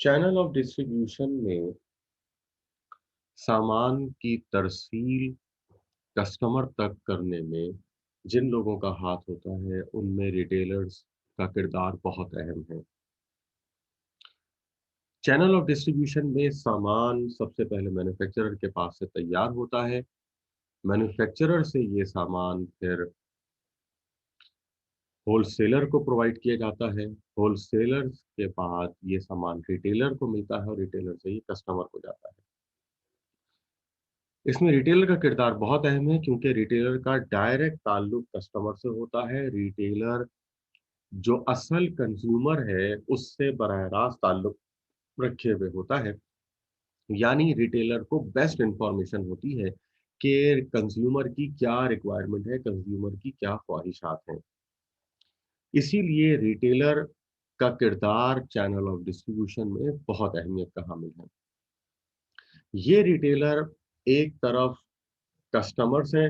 Channel of distribution में सामान की तरसील कस्टमर तक करने में जिन लोगों का हाथ होता है, उनमें रिटेलर्स का किरदार बहुत अहम है। चैनल ऑफ डिस्ट्रीब्यूशन में सामान सबसे पहले मैन्युफैक्चरर के पास से तैयार होता है। मैन्युफैक्चरर से ये सामान फिर होलसेलर को प्रोवाइड किया जाता है। होलसेलर के बाद ये सामान रिटेलर को मिलता है और रिटेलर से ये कस्टमर को जाता है। इसमें रिटेलर का किरदार बहुत अहम है क्योंकि रिटेलर का डायरेक्ट ताल्लुक कस्टमर से होता है। रिटेलर जो असल कंज्यूमर है, उससे बराह रास्त ताल्लुक रखे हुए होता है। यानी रिटेलर को बेस्ट इन्फॉर्मेशन होती है कि कंज्यूमर की क्या रिक्वायरमेंट है, कंज्यूमर की क्या ख्वाहिशात हैं। इसीलिए रिटेलर का किरदार चैनल ऑफ डिस्ट्रीब्यूशन में बहुत अहमियत का हामिल है। ये रिटेलर एक तरफ कस्टमर से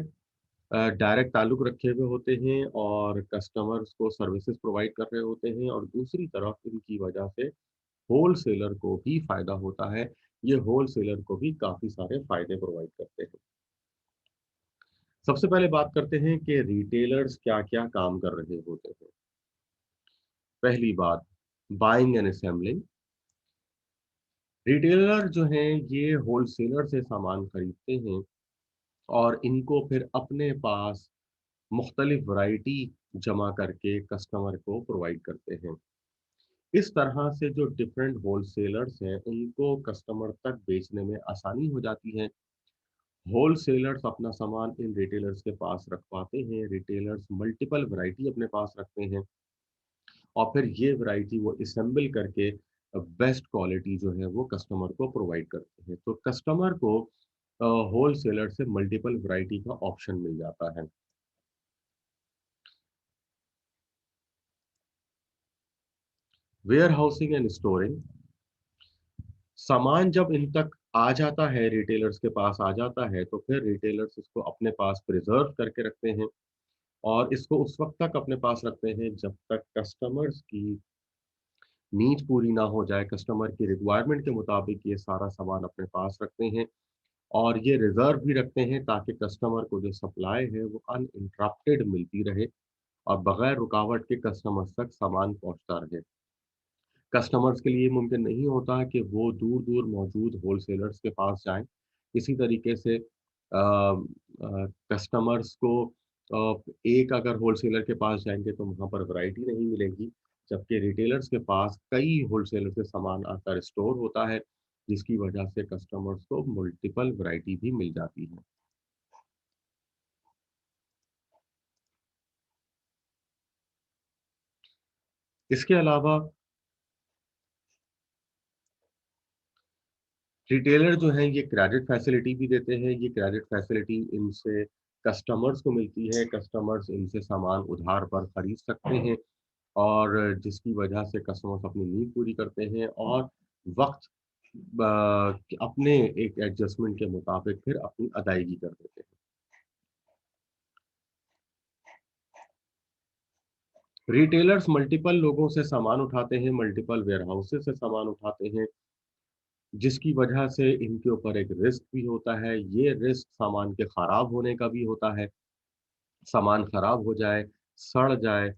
डायरेक्ट ताल्लुक रखे हुए होते हैं और कस्टमर्स को सर्विसेज प्रोवाइड कर रहे होते हैं, और दूसरी तरफ इनकी वजह से होलसेलर को भी फायदा होता है। ये होलसेलर को भी काफी सारे फायदे प्रोवाइड करते हैं। सबसे पहले बात करते हैं कि रिटेलर्स क्या-क्या काम कर रहे होते हैं। पहली बात, बाइंग एंड असेंबलिंग। रिटेलर जो हैं ये होलसेलर से सामान खरीदते हैं और इनको फिर अपने पास मुख्तलिफ वैरायटी जमा करके कस्टमर को प्रोवाइड करते हैं। इस तरह से जो डिफरेंट होलसेलर्स हैं, उनको कस्टमर तक बेचने में आसानी हो जाती है। होलसेलर्स अपना सामान इन रिटेलर्स के पास रखवाते हैं, रिटेलर्स मल्टीपल वैरायटी अपने पास रखते हैं और फिर ये वैरायटी वो असेंबल करके बेस्ट क्वालिटी जो है वो कस्टमर को प्रोवाइड करते हैं। तो कस्टमर को होलसेलर से मल्टीपल वैरायटी का ऑप्शन मिल जाता है। Warehousing and storing. सामान जब इन तक आ जाता है, रिटेलर्स के पास आ जाता है, तो फिर रिटेलर्स इसको अपने पास प्रिजर्व करके रखते हैं और इसको उस वक़्त तक अपने पास रखते हैं जब तक कस्टमर्स की नीड पूरी ना हो जाए, कस्टमर की रिक्वायरमेंट के मुताबिक ये सारा सामान अपने पास रखते हैं और ये रिज़र्व भी रखते हैं ताकि कस्टमर को जो सप्लाई है वो अनइंटरप्टेड मिलती रहे और बगैर रुकावट के कस्टमर्स तक सामान पहुँचता रहे। कस्टमर्स के लिए मुमकिन नहीं होता कि वो दूर-दूर मौजूद होलसेलर्स के पास जाएँ। इसी तरीके से कस्टमर्स को एक अगर होलसेलर के पास जाएँगे तो वहाँ पर वैरायटी नहीं मिलेगी, जबकि रिटेलर्स के पास कई होलसेलर से सामान आकर स्टोर होता है, जिसकी वजह से कस्टमर्स को मल्टीपल वैरायटी भी मिल जाती है। इसके अलावा रिटेलर जो हैं ये क्रेडिट फैसिलिटी भी देते हैं। ये क्रेडिट फैसिलिटी इनसे कस्टमर्स को मिलती है, कस्टमर्स इनसे सामान उधार पर खरीद सकते हैं और जिसकी वजह से कस्टमर्स अपनी नीड पूरी करते हैं और वक़्त अपने एक एडजस्टमेंट के मुताबिक फिर अपनी अदायगी कर देते हैं। रिटेलर्स मल्टीपल लोगों से सामान उठाते हैं, मल्टीपल वेयरहाउसेज़ से सामान उठाते हैं, जिसकी वजह से इनके ऊपर एक रिस्क भी होता है। ये रिस्क सामान के खराब होने का भी होता है। सामान खराब हो जाए, सड़ जाए,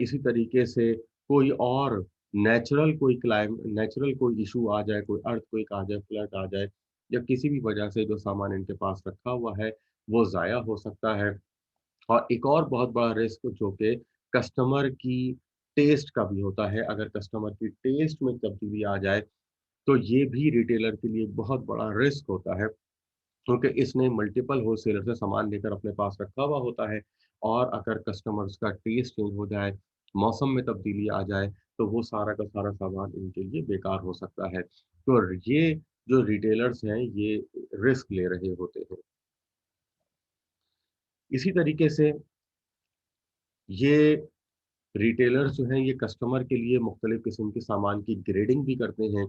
इसी तरीके से कोई और नेचुरल कोई इश्यू आ जाए, कोई अर्थक्वेक आ जाए, फ्लड आ जाए या किसी भी वजह से जो सामान इनके पास रखा हुआ है, वो ज़ाया हो सकता है। और एक और बहुत बड़ा रिस्क जो कि कस्टमर की टेस्ट का भी होता है, अगर कस्टमर की टेस्ट में तब्दीली आ जाए, तो ये भी रिटेलर के लिए बहुत बड़ा रिस्क होता है। क्योंकि इसने मल्टीपल होलसेलर से सामान लेकर अपने पास रखा हुआ होता है और अगर कस्टमर्स का टेस्ट चेंज हो जाए, मौसम में तब्दीली आ जाए, तो वो सारा का सारा सामान इनके लिए बेकार हो सकता है। तो ये जो रिटेलर्स हैं, ये रिस्क ले रहे होते हैं। इसी तरीके से ये रिटेलर्स जो हैं, ये कस्टमर के लिए मुख्तलिफ़ किस्म के सामान की ग्रेडिंग भी करते हैं,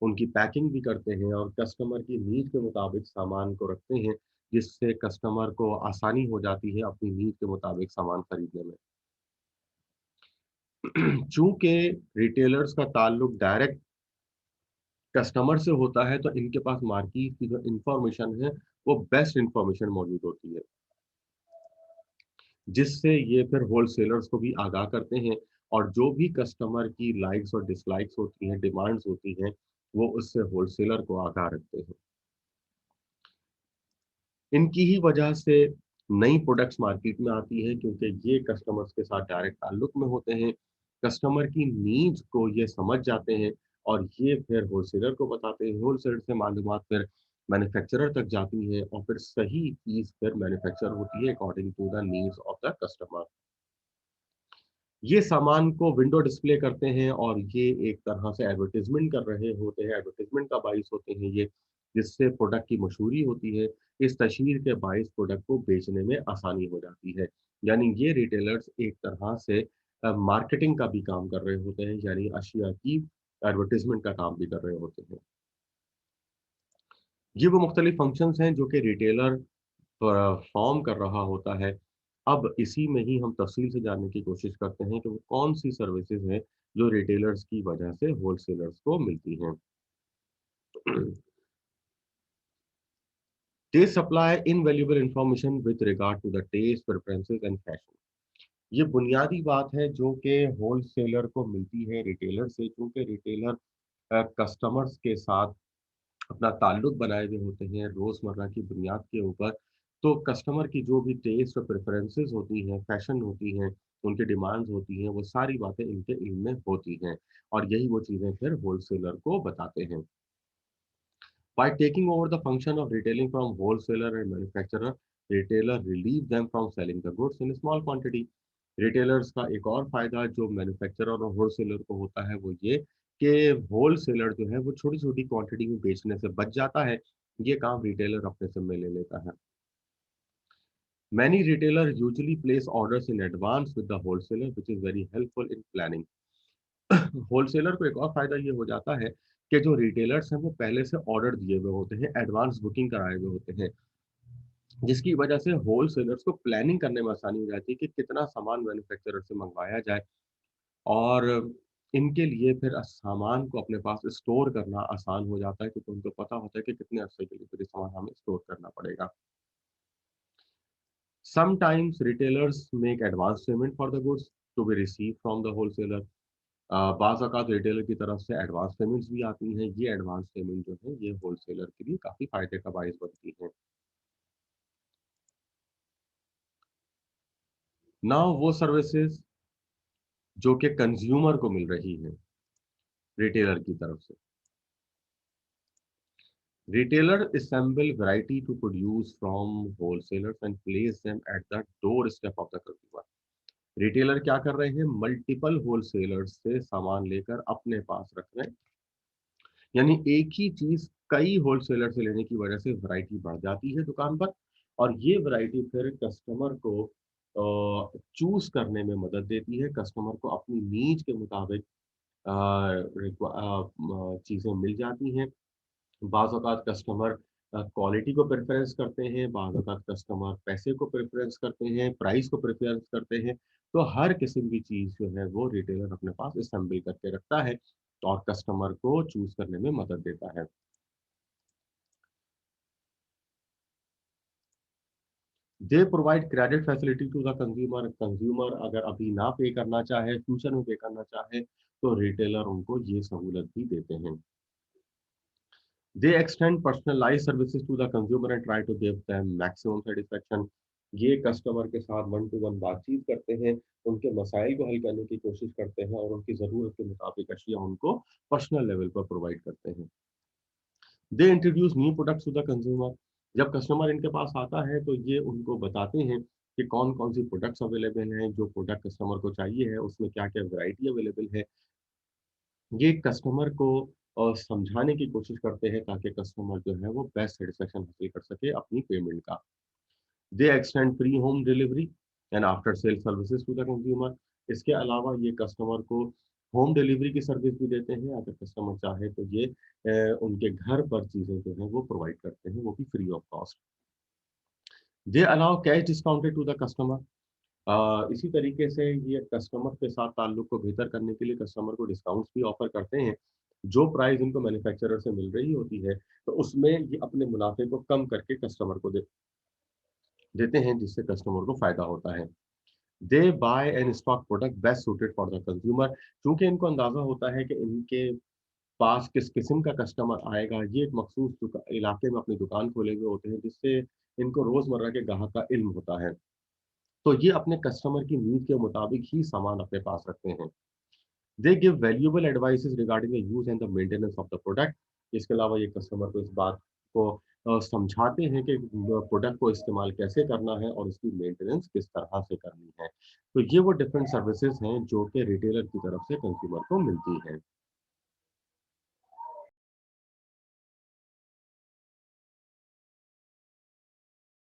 उनकी पैकिंग भी करते हैं और कस्टमर की नीड के मुताबिक सामान को रखते हैं, जिससे कस्टमर को आसानी हो जाती है अपनी नीड के मुताबिक सामान खरीदने में। चूँकि रिटेलर्स का ताल्लुक डायरेक्ट कस्टमर से होता है तो इनके पास मार्केट की जो इन्फॉर्मेशन है, वो बेस्ट इन्फॉर्मेशन मौजूद होती है, जिससे ये फिर होलसेलर्स को भी आगाह करते हैं और जो भी कस्टमर की लाइक्स और डिसलाइक्स होती हैं, डिमांड्स होती हैं, वो उससे होलसेलर को आगाह रखते हैं। इनकी ही वजह से नई प्रोडक्ट्स मार्केट में आती है क्योंकि ये कस्टमर्स के साथ डायरेक्ट ताल्लुक में होते हैं। कस्टमर की नीड्स को ये समझ जाते हैं और ये फिर होलसेलर को बताते हैं। होलसेलर से मालूमात फिर मैन्युफैक्चरर तक जाती है और फिर सही चीज़ फिर मैन्युफैक्चर होती है according to the needs of the customer. ये सामान को विंडो डिस्प्ले करते हैं और ये एक तरह से एडवर्टाइज़मेंट कर रहे होते हैं, एडवर्टाइज़मेंट का बाइस होते हैं ये, जिससे प्रोडक्ट की मशहूरी होती है। इस तशहीर के बाइस प्रोडक्ट को बेचने में आसानी हो जाती है। यानी ये रिटेलर्स एक तरह से मार्केटिंग का भी काम कर रहे होते हैं, यानी अशिया की एडवर्टाइज़मेंट का काम भी कर रहे होते हैं। ये वो मुख्तलिफ फंक्शंस हैं जो कि रिटेलर परफ़ॉर्म कर रहा होता है। अब इसी में ही हम तफ़सील से जानने की कोशिश करते हैं कि वो कौन-सी सर्विसेज़ हैं, जो रिटेलर्स की वजह से होलसेलर्स को मिलती हैं। They supply invaluable information with regard to the taste, preferences and fashion. ये बुनियादी बात है जो कि होलसेलर को मिलती है रिटेलर से, क्योंकि रिटेलर कस्टमर्स के साथ अपना ताल्लुक बनाए हुए होते हैं रोज़मर्रा की बुनियाद के ऊपर। तो कस्टमर की जो भी टेस्ट और प्रेफ़रेंसेस होती हैं, फ़ैशन होती हैं, उनकी डिमांड्स होती हैं, वो सारी बातें इनके इल्म में होती हैं और यही वो चीज़ें फिर होलसेलर को बताते हैं। By taking over the function of retailing from wholesaler and manufacturer, retailer relieve them from selling the goods in small quantity. Retailers का एक और फ़ायदा जो मैन्युफैक्चरर और होलसेलर को होता है वो ये कि होलसेलर जो है वो छोटी-छोटी क्वांटिटी में बेचने से बच जाता है। ये काम रिटेलर अपने ज़िम्मे ले लेता है। Many retailer usually place orders in advance with the wholesaler which is very helpful in planning. Wholesaler को एक और फ़ायदा ये हो जाता है कि जो रिटेलर्स हैं वो पहले से ऑर्डर दिए हुए होते हैं, एडवांस बुकिंग कराए हुए होते हैं, जिसकी वजह से होलसेलर्स को प्लानिंग करने में आसानी हो जाती है कि कितना सामान मैन्युफैक्चरर से मंगवाया जाए और इनके लिए फिर सामान को अपने पास स्टोर करना आसान हो जाता है क्योंकि उनको पता होता है कि कितने अरसे के लिए फिर ये सामान हमें स्टोर करना पड़ेगा। Sometimes retailers make advance payment for the goods to be received from the wholesaler. बाज़ औक़ात रिटेलर की तरफ से एडवांस पेमेंट्स भी आती हैं। ये एडवांस पेमेंट जो है ये होलसेलर के लिए काफ़ी फ़ायदे का बाइस बनती हैं। नाउ वो सर्विसेज़ जो कि कंज़्यूमर को मिल रही हैं रिटेलर की तरफ से। Retailer assemble variety to produce from wholesalers and place them at the doorstep of the consumer. Retailer क्या कर रहे हैं? मल्टीपल होलसेलर्स से सामान लेकर अपने पास रख रहे हैं। यानी एक ही चीज़ कई होलसेलर से लेने की वजह से वैरायटी बढ़ जाती है दुकान पर और ये वैरायटी फिर कस्टमर को चूज़ करने में मदद देती है। कस्टमर को अपनी नीड्स के मुताबिक चीज़ें मिल जाती हैं। बाज़ औक़ात कस्टमर क्वालिटी को प्रेफ़रेंस करते हैं, बाज़ औक़ात कस्टमर पैसे को प्रेफ़रेंस करते हैं, प्राइस को प्रेफ़रेंस करते हैं। तो हर किस्म की चीज़ जो है वो रिटेलर अपने पास असेंबल करके रखता है और कस्टमर को चूज़ करने में मदद देता है। They provide credit facility to the consumer, consumer अगर अभी ना पे करना चाहे, फ्यूचर में पे करना चाहे, तो रिटेलर उनको ये सहूलत भी देते हैं। They extend personalized services to the consumer and try to give them maximum satisfaction. ये कस्टमर के साथ वन टू वन बातचीत करते हैं, उनके मसाइल को हल करने की कोशिश करते हैं और उनकी ज़रूरत के मुताबिक अशिया उनको पर्सनल लेवल पर प्रोवाइड करते हैं। They introduce new products to the consumer. जब कस्टमर इनके पास आता है तो ये उनको बताते हैं कि कौन-कौन सी प्रोडक्ट्स अवेलेबल हैं, जो प्रोडक्ट कस्टमर को चाहिए है, उसमें क्या-क्या वैरायटी अवेलेबल है। ये कस्टमर को समझाने की कोशिश करते हैं ताकि कस्टमर जो है वो बेस्ट सैटिस्फैक्शन हासिल कर सके अपनी पेमेंट का। They extend free home delivery and after sale services to the consumer. इसके अलावा ये कस्टमर को होम डिलीवरी की सर्विस भी देते हैं। अगर कस्टमर चाहे तो ये उनके घर पर चीज़ें जो हैं वो प्रोवाइड करते हैं, वो भी free of cost. They allow cash discounted to the customer. इसी तरीके से ये कस्टमर के साथ ताल्लुक को बेहतर करने के लिए कस्टमर को डिस्काउंट्स भी ऑफ़र करते हैं। जो प्राइस इनको मैन्युफैक्चरर से मिल रही होती है, तो उसमें ये अपने मुनाफ़े को कम करके कस्टमर को देते हैं, जिससे कस्टमर को फ़ायदा होता है। They buy and stock product best suited for the consumer, क्योंकि इनको अंदाज़ा होता है कि इनके पास किस किस्म का कस्टमर आएगा। ये एक मखसूस इलाके में अपनी दुकान खोले हुए होते हैं, जिससे इनको रोज़मर्रा के ग्राहक का इल्म होता है। तो ये अपने कस्टमर की नीड के मुताबिक ही सामान अपने पास रखते हैं। They give valuable advices regarding the use and the maintenance of the product. इसके अलावा ये कस्टमर को इस बात को समझाते हैं कि प्रोडक्ट को इस्तेमाल कैसे करना है और उसकी मेंटेनेंस किस तरह से करनी है। तो ये वो डिफरेंट सर्विसेज़ हैं जो कि रिटेलर की तरफ से कंज्यूमर को मिलती हैं।